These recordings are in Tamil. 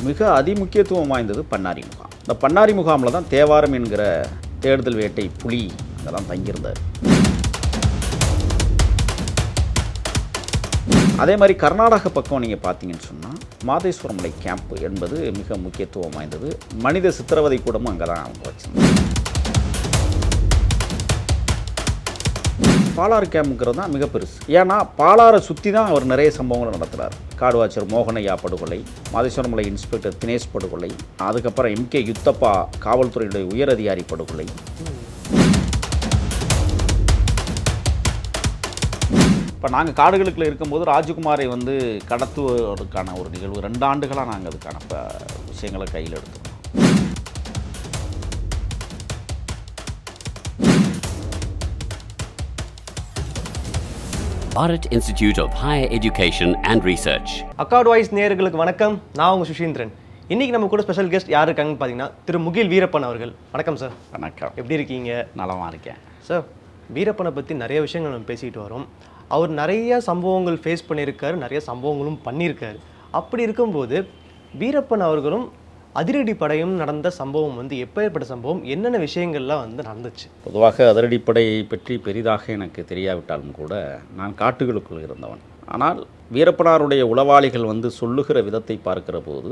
மிக அதிமுக்கியத்துவம் வாய்ந்தது பண்ணாரி முகாம். இந்த பண்ணாரி முகாமில் தான் தேவாரம் என்கிற தேடுதல் வேட்டை புலி அங்கே தான் தங்கியிருந்தார். அதே மாதிரி கர்நாடக பக்கம் நீங்கள் பார்த்தீங்கன்னு சொன்னால் மாதேஸ்வரமலை கேம்ப் என்பது மிக முக்கியத்துவம் வாய்ந்தது. மனித சித்திரவதை கூடமும் அங்கே தான் அவங்க வச்சுருந்தாங்க. பாலாறு கேம்புங்கிறது தான் மிக பெருசு. ஏன்னா பாலாரை சுற்றி தான் அவர் நிறைய சம்பவங்களை நடத்துகிறார். காடுவாச்சர் மோகனையா படுகொலை, மாதேஸ்வரமலை இன்ஸ்பெக்டர் தினேஷ் படுகொலை, அதுக்கப்புறம் எம்கே யுத்தப்பா காவல்துறையுடைய உயர் அதிகாரி படுகொலை. இப்போ நாங்கள் காடுகளுக்குள்ள இருக்கும்போது ராஜகுமாரை கடத்துவதற்கான ஒரு நிகழ்வு 2 ஆண்டுகளாக நாங்கள் அதுக்கான விஷயங்களை கையில் எடுத்துக்கணும். Bharat Institute of Higher Education and Research. Accord voice நேயர்களுக்கு வணக்கம். நான் உங்கள் சுஷீந்திரன். இன்றைக்கி நம்ம கூட ஸ்பெஷல் கெஸ்ட் யார் இருக்காங்கன்னு பார்த்தீங்கன்னா திரு முகில் வீரப்பன் அவர்கள். வணக்கம் சார். வணக்கம். எப்படி இருக்கீங்க? நலமாக இருக்கேன் சார். வீரப்பனை பற்றி நிறைய விஷயங்கள் நம்ம பேசிக்கிட்டு வரோம். அவர் நிறைய சம்பவங்கள் ஃபேஸ் பண்ணியிருக்காரு, நிறைய சம்பவங்களும் பண்ணியிருக்காரு. அப்படி இருக்கும்போது வீரப்பன் அவர்களும் அதிரடி படையும் நடந்த சம்பவம் எப்பேற்பட்ட சம்பவம், என்னென்ன விஷயங்கள்லாம் நடந்துச்சு? பொதுவாக அதிரடிப்படையை பற்றி பெரிதாக எனக்கு தெரியாவிட்டாலும் கூட நான் காட்டுகளுக்குள் இருந்தவன். ஆனால் வீரப்பனாருடைய உளவாளிகள் சொல்லுகிற விதத்தை பார்க்கிற போது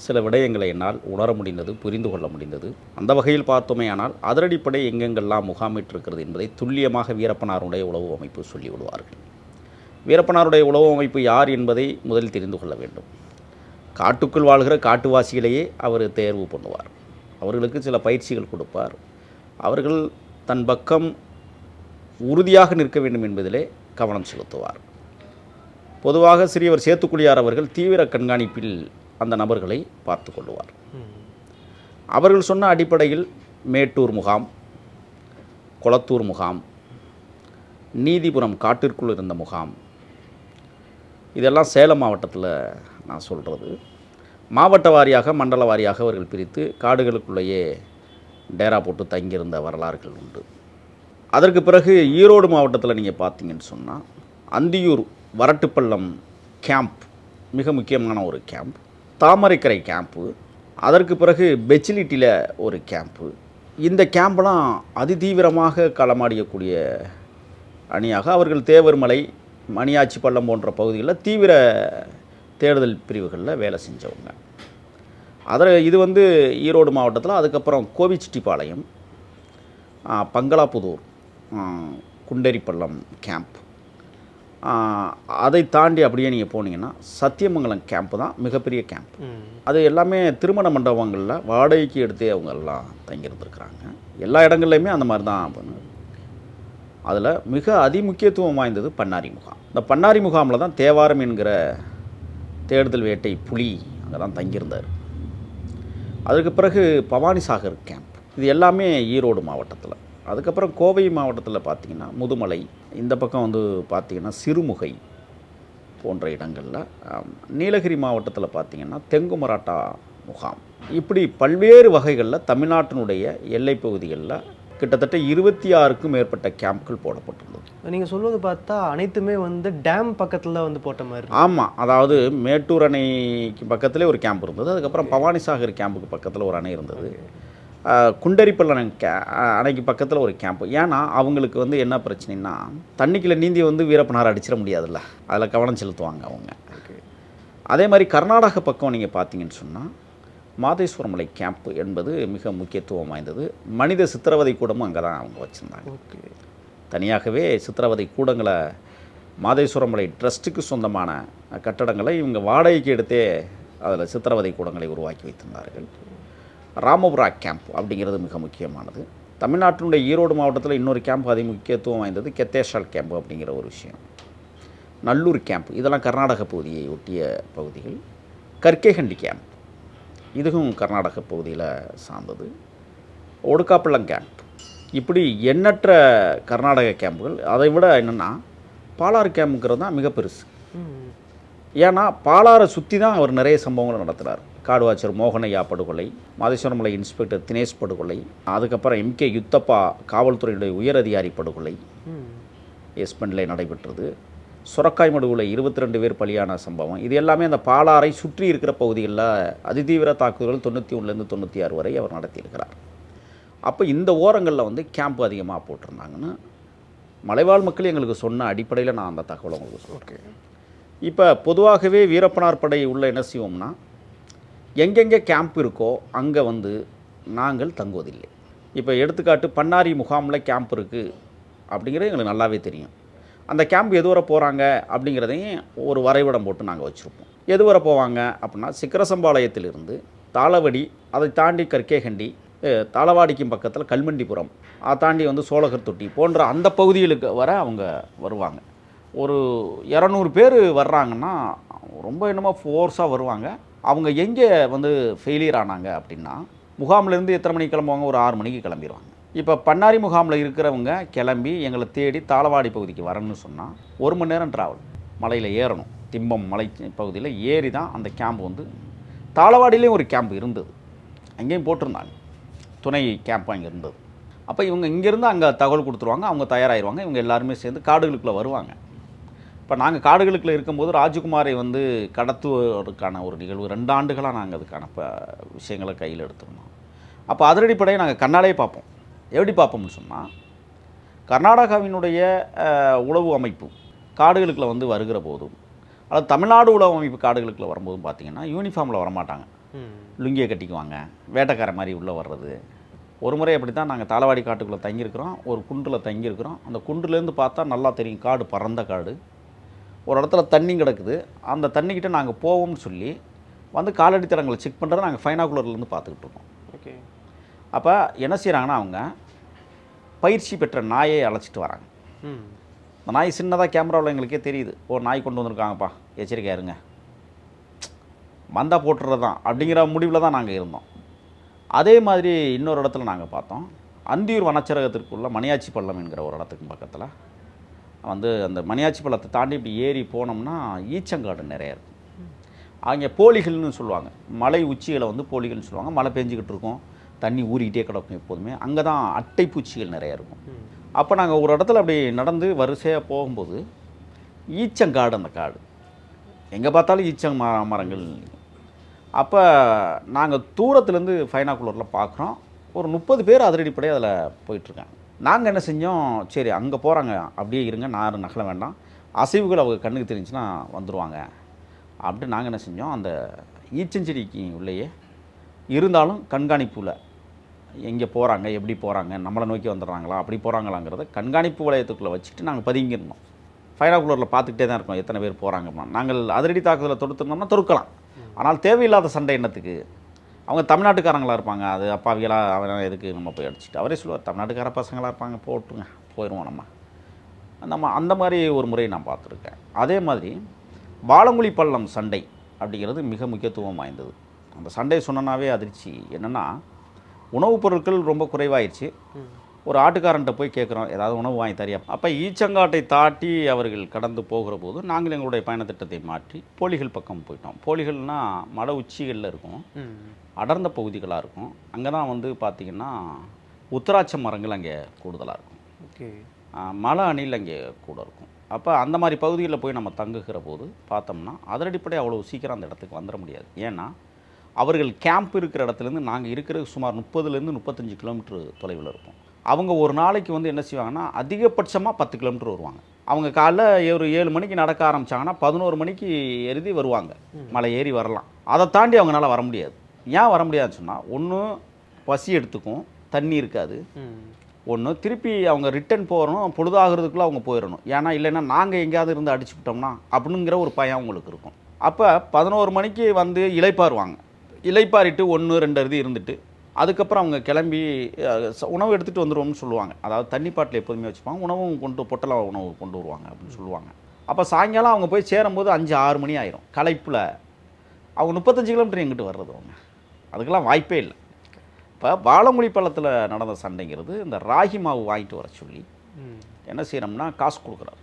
சில விடயங்களை என்னால் உணர முடிந்தது, புரிந்து கொள்ள முடிந்தது. அந்த வகையில் பார்த்தோமே ஆனால் அதிரடிப்படை எங்கெங்கெல்லாம் முகாமிட்டிருக்கிறது என்பதை துல்லியமாக வீரப்பனாருடைய உளவு அமைப்பு சொல்லிவிடுவார்கள். வீரப்பனாருடைய உளவு அமைப்பு யார் என்பதை முதலில் தெரிந்து கொள்ள வேண்டும். காட்டுக்குள் வாழ்கிற காட்டுவாசிகளையே அவர் தேர்வு பண்ணுவார். அவர்களுக்கு சில பயிற்சிகள் கொடுப்பார். அவர்கள் தன் பக்கம் உறுதியாக நிற்க வேண்டும் என்பதிலே கவனம் செலுத்துவார். பொதுவாக சிறியவர் சேத்துக்குழியார் அவர்கள் தீவிர கண்காணிப்பில் அந்த நபர்களை பார்த்து கொள்வார். அவர்கள் சொன்ன அடிப்படையில் மேட்டூர் முகாம், கொளத்தூர் முகாம், நீதிபுரம் காட்டிற்குள் இருந்த முகாம், இதெல்லாம் சேலம் மாவட்டத்தில் நான் சொல்கிறது. மாவட்ட வாரியாக மண்டல வாரியாக அவர்கள் பிரித்து காடுகளுக்குள்ளேயே டேரா போட்டு தங்கியிருந்த வரலாறுகள் உண்டு. அதற்கு பிறகு ஈரோடு மாவட்டத்தில் நீங்கள் பார்த்தீங்கன்னு சொன்னால் அந்தியூர் வரட்டுப்பள்ளம் கேம்ப் மிக முக்கியமான ஒரு கேம்ப், தாமரைக்கரை கேம்ப்பு, அதற்கு பிறகு பெச்சிலிட்டியில் ஒரு கேம்ப்பு. இந்த கேம்ப்லாம் அதிதீவிரமாக களமாடியக்கூடிய அணியாக அவர்கள் தேவர்மலை, மணியாச்சி பள்ளம் போன்ற பகுதிகளில் தீவிர தேடுதல் பிரிவுகளில் வேலை செஞ்சவங்க. இது ஈரோடு மாவட்டத்தில். அதுக்கப்புறம் கோவிச்செட்டிப்பாளையம், பங்களாபுதூர், குண்டேரிப்பள்ளம் கேம்ப், அதை தாண்டி அப்படியே நீங்கள் போனீங்கன்னா சத்தியமங்கலம் கேம்ப்பு தான் மிகப்பெரிய கேம்ப். அது எல்லாமே திருமண மண்டபங்களில் வாடகைக்கு எடுத்தே அவங்க எல்லாம் தங்கியிருந்துருக்குறாங்க. எல்லா இடங்கள்லையுமே அந்த மாதிரி தான் பண்ணுது. அதில் மிக அதிமுக்கியத்துவம் வாய்ந்தது பண்ணாரி முகாம். இந்த பண்ணாரி முகாமில் தான் தேவாரம் என்கிற தேடுதல் வேட்டை புலி அங்கே தான் தங்கியிருந்தார். அதுக்கு பிறகு பவானிசாகர் கேம்ப், இது எல்லாமே ஈரோடு மாவட்டத்தில். அதுக்கப்புறம் கோவை மாவட்டத்தில் பார்த்திங்கன்னா முதுமலை, இந்த பக்கம் பார்த்திங்கன்னா சிறுமுகை போன்ற இடங்களில், நீலகிரி மாவட்டத்தில் பார்த்திங்கன்னா தெங்குமராட்டா முகாம், இப்படி பல்வேறு வகைகளில் தமிழ்நாட்டினுடைய எல்லை பகுதிகளில் கிட்டத்தட்ட 26க்கும் மேற்பட்ட கேம்ப்கள் போடப்பட்டுள்ளது. நீங்கள் சொல்வது பார்த்தா அனைத்துமே டேம் பக்கத்தில் போட்ட மாதிரி. ஆமாம், அதாவது மேட்டூர் அணைக்கு பக்கத்திலே ஒரு கேம்ப் இருந்தது. அதுக்கப்புறம் பவானிசாகர் கேம்புக்கு பக்கத்தில் ஒரு அணை இருந்தது. குண்டரிப்பள்ளம் அணைக்கு பக்கத்தில் ஒரு கேம்ப். ஏன்னா அவங்களுக்கு என்ன பிரச்சனைன்னா, தண்ணிக்குள்ளே நீந்தி வீரப்பனார் அடிச்சிட முடியாதுல்ல, அதில் கவனம் செலுத்துவாங்க அவங்க. அதே மாதிரி கர்நாடக பக்கம் நீங்கள் பார்த்தீங்கன்னு சொன்னால் மாதேஸ்வரமலை கேம்ப் என்பது மிக முக்கியத்துவம் வாய்ந்தது. மனித சித்திரவதை கூடமும் அங்கே தான் அவங்க வச்சுருந்தாங்க. தனியாகவே சித்திரவதை கூடங்களை, மாதேஸ்வரமலை ட்ரஸ்ட்டுக்கு சொந்தமான கட்டடங்களை இவங்க வாடகைக்கு எடுத்தே அதில் சித்திரவதை கூடங்களை உருவாக்கி வைத்திருந்தார்கள். ராமபுரா கேம்ப் அப்படிங்கிறது மிக முக்கியமானது. தமிழ்நாட்டினுடைய ஈரோடு மாவட்டத்தில் இன்னொரு கேம்ப் அதி முக்கியத்துவம் வாய்ந்தது கெத்தேஷால் கேம்ப் அப்படிங்கிற ஒரு விஷயம். நல்லூர் கேம்ப், இதெல்லாம் கர்நாடக பகுதியை ஒட்டிய பகுதிகள். கர்கேகண்டி கேம்ப், இதுவும் கர்நாடக பகுதியில் சார்ந்தது. ஒடுக்காப்பள்ளம் கேம்ப், இப்படி எண்ணற்ற கர்நாடக கேம்புகள். அதை விட என்னென்னா பாலாறு கேம்புங்கிறது தான் மிக பெருசு. ஏன்னா பாலாரை சுற்றி தான் அவர் நிறைய சம்பவங்களை நடத்துகிறார். காடுவாச்சர் மோகனையா படுகொலை, மாதேஸ்வரமலை இன்ஸ்பெக்டர் தினேஷ் படுகொலை, அதுக்கப்புறம் எம்கே யுத்தப்பா காவல்துறையுடைய உயர் அதிகாரி படுகொலை எஸ்பெண்டில் நடைபெற்றது. சுரக்காய் மடுவில் 22 பேர் பலியான சம்பவம், இது எல்லாமே அந்த பாலாறை சுற்றி இருக்கிற பகுதிகளில் அதிதீவிர தாக்குதல்கள் 91லேருந்து 96 வரை அவர் நடத்தியிருக்கிறார். அப்போ இந்த ஓரங்களில் வந்து கேம்ப் அதிகமாக போட்டிருந்தாங்கன்னு மலைவாழ் மக்கள் எங்களுக்கு சொன்ன அடிப்படையில் நான் அந்த தகவலை உங்களுக்கு சொல்கிறேன். இப்போ பொதுவாகவே வீரப்பனார் படை உள்ள என்ன செய்வோம்னா, எங்கெங்கே கேம்ப் இருக்கோ அங்கே வந்து நாங்கள் தங்குவதில்லை. இப்போ எடுத்துக்காட்டு பண்ணாரி முகாமில் கேம்ப் இருக்குது அப்படிங்கிறது எங்களுக்கு நல்லாவே தெரியும். அந்த கேம்ப் எதுவரை போகிறாங்க அப்படிங்கிறதையும் ஒரு வரைபடம் போட்டு நாங்கள் வச்சுருப்போம். எதுவரை போவாங்க அப்படின்னா, சிக்கரசம்பாளையத்திலிருந்து தாளவடி, அதை தாண்டி கற்கேகண்டி, தாளவாடிக்கும் பக்கத்தில் கல்மண்டிபுரம், அதை தாண்டி வந்து சோழகர் தொட்டி போன்ற அந்த பகுதிகளுக்கு வர அவங்க வருவாங்க. ஒரு 200 பேர் வர்றாங்கன்னா ரொம்ப என்னமோ ஃபோர்ஸாக வருவாங்க. அவங்க எங்கே வந்து ஃபெயிலியர் ஆனாங்க அப்படின்னா, முகாம்லேருந்து எத்தனை மணிக்கு கிளம்புவாங்க? ஒரு 6 மணிக்கு கிளம்பிடுவாங்க. இப்போ பண்ணாரி முகாமில் இருக்கிறவங்க கிளம்பி எங்களை தேடி தாளவாடி பகுதிக்கு வரணும்னு சொன்னால் 1 மணி நேரம் ட்ராவல், மலையில் ஏறணும். திம்பம் மலை பகுதியில் ஏறி தான் அந்த கேம்ப் வந்து, தாளவாடியிலையும் ஒரு கேம்ப் இருந்தது, அங்கேயும் போட்டிருந்தாங்க, துணை கேம்ப் அங்கே இருந்தது. அப்போ இவங்க இங்கேருந்து அங்கே தகவல் கொடுத்துருவாங்க, அவங்க தயாராகிடுவாங்க, இவங்க எல்லாருமே சேர்ந்து காடுகளுக்குள்ளே வருவாங்க. இப்போ நாங்கள் காடுகளுக்குள்ளே இருக்கும்போது ராஜகுமாரை வந்து கடத்துவதற்கான ஒரு நிகழ்வு 2 ஆண்டுகளாக நாங்கள் அதுக்கான விஷயங்களை கையில் எடுத்துருந்தோம். அப்போ அதிரடிப்படையை நாங்கள் கண்ணாலே பார்ப்போம். எப்படி பார்ப்போம்னு சொன்னால், கர்நாடகாவினுடைய உளவு அமைப்பு காடுகளுக்குள்ளே வந்து வருகிற போதும், அதாவது தமிழ்நாடு உளவு அமைப்பு காடுகளுக்குள்ளே வரும்போதும் பார்த்திங்கன்னா யூனிஃபார்மில் வரமாட்டாங்க, லுங்கியை கட்டிக்குவாங்க, வேட்டைக்கார மாதிரி உள்ளே வர்றது. ஒரு முறை அப்படி தான் நாங்கள் தாளவாடி காட்டுக்குள்ளே தங்கியிருக்கிறோம், ஒரு குன்றில் தங்கியிருக்கிறோம். அந்த குன்றுலேருந்து பார்த்தா நல்லா தெரியும், காடு பறந்த காடு, ஒரு இடத்துல தண்ணி கிடக்குது. அந்த தண்ணிக்கிட்ட நாங்கள் போவோம்னு சொல்லி வந்து காலடி தடங்களை செக் பண்ணுறதை நாங்கள் ஃபைனாகுலர்லேருந்து பார்த்துக்கிட்டு இருக்கோம். ஓகே. அப்போ என்ன செய்கிறாங்கன்னா, அவங்க பயிற்சி பெற்ற நாயை அழைச்சிட்டு வராங்க. அந்த நாய் சின்னதாக கேமராவில் எங்களுக்கே தெரியுது, ஒரு நாய் கொண்டு வந்திருக்காங்கப்பா, எச்சரிக்கையாக இருங்க, வந்தால் போட்டுறது தான் அப்படிங்கிற முடிவில் தான் நாங்கள் இருந்தோம். அதே மாதிரி இன்னொரு இடத்துல நாங்கள் பார்த்தோம், அந்தியூர் வனச்சரகத்திற்குள்ள மணியாச்சி பள்ளம் என்கிற ஒரு இடத்துக்கு பக்கத்தில் வந்து அந்த மணியாச்சி பள்ளத்தை தாண்டி இப்படி ஏறி போனோம்னா ஈச்சங்காடு நிறைய இருக்கும். அங்கே போலிகள்னு சொல்லுவாங்க, மலை உச்சிகளை வந்து போலிகள்னு சொல்லுவாங்க. மழை பெஞ்சிக்கிட்டு இருக்கும், தண்ணி ஊறிக்கிட்டே கிடக்கும் எப்போதுமே. அங்கே தான் அட்டை பூச்சிகள் நிறைய இருக்கும். அப்போ நாங்கள் ஒரு இடத்துல அப்படி நடந்து வரிசையாக போகும்போது ஈச்சங்காடு, அந்த காடு எங்கே பார்த்தாலும் ஈச்சங் மரங்கள். அப்போ நாங்கள் தூரத்துலேருந்து ஃபைனாகுலரில் பார்க்குறோம், ஒரு 30 பேர் அதிரடிப்படை அதில் போயிட்டுருக்காங்க. நாங்கள் என்ன செஞ்சோம், சரி அங்கே போகிறாங்க, அப்படியே இருங்க, நான் நகல வேண்டாம், அசைவுகள் அவங்க கண்ணுக்கு தெரிஞ்சுன்னா வந்துடுவாங்க அப்படின்ட்டு நாங்கள் என்ன செஞ்சோம், அந்த ஈச்சஞ்செடிக்கு உள்ளேயே இருந்தாலும் கண்காணிப்பில் எங்கே போகிறாங்க, எப்படி போகிறாங்க, நம்மளை நோக்கி வந்துடுறாங்களா, அப்படி போகிறாங்களாங்கிறத கண்காணிப்பு வளையத்துக்குள்ளே வச்சுட்டு நாங்கள் பதுங்கியிருந்தோம். ஃபைனாகுலரில் பார்த்துக்கிட்டே தான் இருக்கோம் எத்தனை பேர் போகிறாங்கம்மா. நாங்கள் அதிரடி தாக்குதலை தொடுத்துருந்தோம்னா தொடுக்கலாம், ஆனால் தேவையில்லாத சண்டை என்னத்துக்கு? அவங்க தமிழ்நாட்டுக்காரங்களாக இருப்பாங்க, அது அப்பாவிகளாக அவன் எதுக்கு நம்ம போய் அடிச்சுட்டு, அவரே சொல்லுவார், தமிழ்நாட்டுக்கார பசங்களாக இருப்பாங்க, போட்டுங்க, போயிடுவோம் நம்ம அந்த மாதிரி ஒரு முறையை நான் பார்த்துருக்கேன். அதே மாதிரி வாழங்குழி பள்ளம் சண்டை அப்படிங்கிறது மிக முக்கியத்துவம் வாய்ந்தது. அந்த சண்டை சொன்னனாவே அதிர்ச்சி என்னென்னா, உணவுப் பொருட்கள் ரொம்ப குறைவாயிடுச்சு. ஒரு ஆட்டுக்காரன்ட்ட போய் கேட்குறோம், ஏதாவது உணவு வாங்கி தரியா? அப்போ ஈச்சங்காட்டை தாட்டி அவர்கள் கடந்து போகிற போது நாங்கள் எங்களுடைய பயணத்திட்டத்தை மாற்றி போலிகள் பக்கம் போயிட்டோம். போலிகள்னால் மலை உச்சிகளில் இருக்கும், அடர்ந்த பகுதிகளாக இருக்கும். அங்கே தான் வந்து பார்த்திங்கன்னா உத்தராட்ச மரங்கள் அங்கே கூடுதலாக இருக்கும். ஓகே. மலை அணில் அங்கே கூட இருக்கும். அப்போ அந்த மாதிரி பகுதிகளில் போய் நம்ம தங்குகிற போது பார்த்தோம்னா அதிரடிப்படை அவ்வளோ சீக்கிரம் அந்த இடத்துக்கு வந்துட முடியாது. ஏன்னா அவர்கள் கேம்ப் இருக்கிற இடத்துலேருந்து நாங்கள் இருக்கிறது சுமார் 30லேருந்து 35 கிலோமீட்டர் தொலைவில் இருப்போம். அவங்க ஒரு நாளைக்கு வந்து என்ன செய்வாங்கன்னா, அதிகபட்சமாக 10 கிலோமீட்டர் வருவாங்க. அவங்க காலைல ஒரு 7 மணிக்கு நடக்க ஆரம்பித்தாங்கன்னா 11 மணிக்கு எழுதி வருவாங்க, மலை ஏறி வரலாம். அதை தாண்டி அவங்களால வர முடியாது. ஏன் வர முடியாதுன்னு சொன்னால், ஒன்று பசி எடுத்துக்கும், தண்ணி இருக்காது, ஒன்று திருப்பி அவங்க ரிட்டன் போகணும், பொழுதாகிறதுக்குள்ளே அவங்க போயிடணும். ஏன்னா இல்லைன்னா நாங்கள் எங்கேயாவது இருந்து அடிச்சுக்கிட்டோம்னா அப்படிங்கிற ஒரு பயம் அவங்களுக்கு இருக்கும். அப்போ 11 மணிக்கு வந்து இளைப்பாருவாங்க. இளைப்பாரிட்டு 1-2 அறுதி இருந்துட்டு அதுக்கப்புறம் அவங்க கிளம்பி உணவு எடுத்துகிட்டு வந்துடுவோம்னு சொல்லுவாங்க. அதாவது தண்ணி பாட்டில் எப்போதுமே வச்சுப்பாங்க, உணவும் பொட்டல உணவு கொண்டு வருவாங்க அப்படின்னு சொல்லுவாங்க. அப்போ சாயங்காலம் அவங்க போய் சேரும்போது 5-6 மணி ஆயிரும். களைப்பில் அவங்க 35 கிலோமீட்டர் எங்கிட்டு வர்றது, அவங்க அதுக்கெல்லாம் வாய்ப்பே இல்லை. இப்போ வாழங்குழி பள்ளத்தில் நடந்த சண்டைங்கிறது, இந்த ராகி மாவு வாங்கிட்டு வர சொல்லி என்ன செய்யணும்னா காசு கொடுக்குறாரு.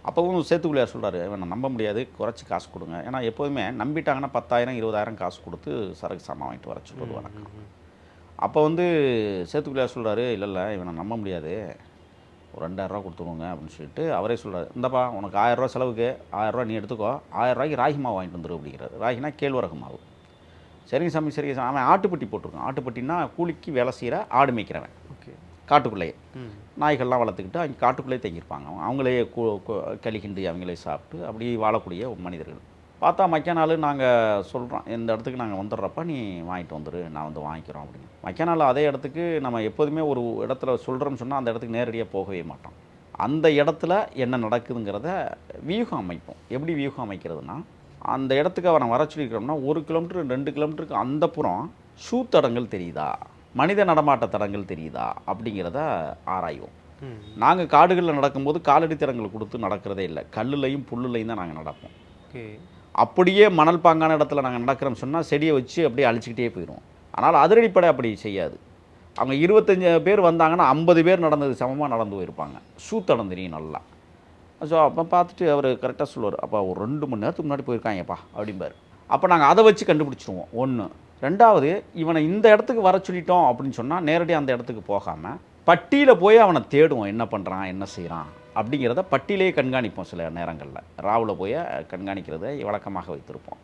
அப்போவும் சேத்துக்குள்ளியார் சொல்கிறாரு, இவனை நம்ப முடியாது, குறைச்சி காசு கொடுங்க. ஏன்னா எப்போதுமே நம்பிட்டாங்கன்னா 10,000-20,000 காசு கொடுத்து சரக்கு சாமான் வாங்கிட்டு வர சொல்கிறது வழக்கம். அப்போ வந்து சேத்துக்குள்ளியார் சொல்கிறாரு, இல்லை இவனை நம்ப முடியாது, ஒரு 2000 கொடுத்துருவோங்க அப்படின்னு சொல்லிட்டு அவரே சொல்கிறார், இந்தப்பா உனக்கு 1000 செலவுக்கு 1000 நீ எடுத்துக்கோ, 1000 ராகி மாவு வாங்கிட்டு வந்துரு அப்படிங்கிறாரு. ராகினா கேழ்வரகு மாவு. சரிங்க சாமி சரிங்க சாமி. அவன் ஆட்டுப்பட்டி போட்டிருக்கான். ஆட்டுப்பட்டினா கூலிக்கு வேலை செய்கிற ஆடு மேய்க்கிறவன். ஓகே. காட்டுக்குள்ளேயே நாய்கள்லாம் வளர்த்துக்கிட்டு அவங்க காட்டுக்குள்ளேயே தங்கியிருப்பாங்க. அவங்களே களி கிண்டி அவங்களே சாப்பிட்டு அப்படி வாழக்கூடிய மனிதர்கள். பார்த்தா மக்கிய நாள் நாங்கள் சொல்கிறோம், இந்த இடத்துக்கு நாங்கள் வந்துடுறப்ப நீ வாங்கிட்டு வந்துடு, நான் வந்து வாங்கிக்கிறோம் அப்படின்னு. மக்கிய நாள் அதே இடத்துக்கு நம்ம எப்போதுமே ஒரு இடத்துல சொல்கிறோம்னு சொன்னால் அந்த இடத்துக்கு நேரடியாக போகவே மாட்டோம். அந்த இடத்துல என்ன நடக்குதுங்கிறத வியூகம் அமைப்போம். எப்படி வியூகம் அமைக்கிறதுனா, அந்த இடத்துக்கு அவனை வர சொல்லியிருக்கிறோம்னா 1 கிலோமீட்டர் 2 கிலோமீட்டருக்கு அந்த புறம் ஷூ தடங்கள் தெரியுதா, மனித நடமாட்ட தடங்கள் தெரியுதா அப்படிங்கிறத ஆராய்வோம். நாங்கள் காடுகளில் நடக்கும்போது காலடி தடங்கள் கொடுத்து நடக்கிறதே இல்லை. கல்லுலையும் புல்லுலையும் தான் நாங்கள் நடப்போம். ஓகே. அப்படியே மணல் பாங்கான இடத்துல நாங்கள் நடக்கிறோம்னு சொன்னால் செடியை வச்சு அப்படியே அழிச்சிக்கிட்டே போயிடுவோம். ஆனால் அதிரடிப்படை அப்படி செய்யாது. அவங்க 25 பேர் வந்தாங்கன்னா 50 பேர் நடந்தது சமமாக நடந்து போயிருப்பாங்க. ஷூ தடம் தெரியும் நல்லா. ஸோ அப்போ பார்த்துட்டு அவர் கரெக்டாக சொல்லுவார், அப்போ ஒரு 2 மணி நேரத்துக்கு முன்னாடி போயிருக்காங்கப்பா அப்படிம்பார். அப்போ நாங்கள் அதை வச்சு கண்டுபிடிச்சிருவோம். 1. 2வது, இவனை இந்த இடத்துக்கு வர சொல்லிட்டோம் அப்படின்னு சொன்னால் நேரடியாக அந்த இடத்துக்கு போகாமல் பட்டியில் போய் அவனை தேடுவோம், என்ன பண்ணுறான் என்ன செய்கிறான் அப்படிங்கிறத பட்டியிலேயே கண்காணிப்போம். சில நேரங்களில் ராவில் போய் கண்காணிக்கிறதை வழக்கமாக வைத்திருப்போம்.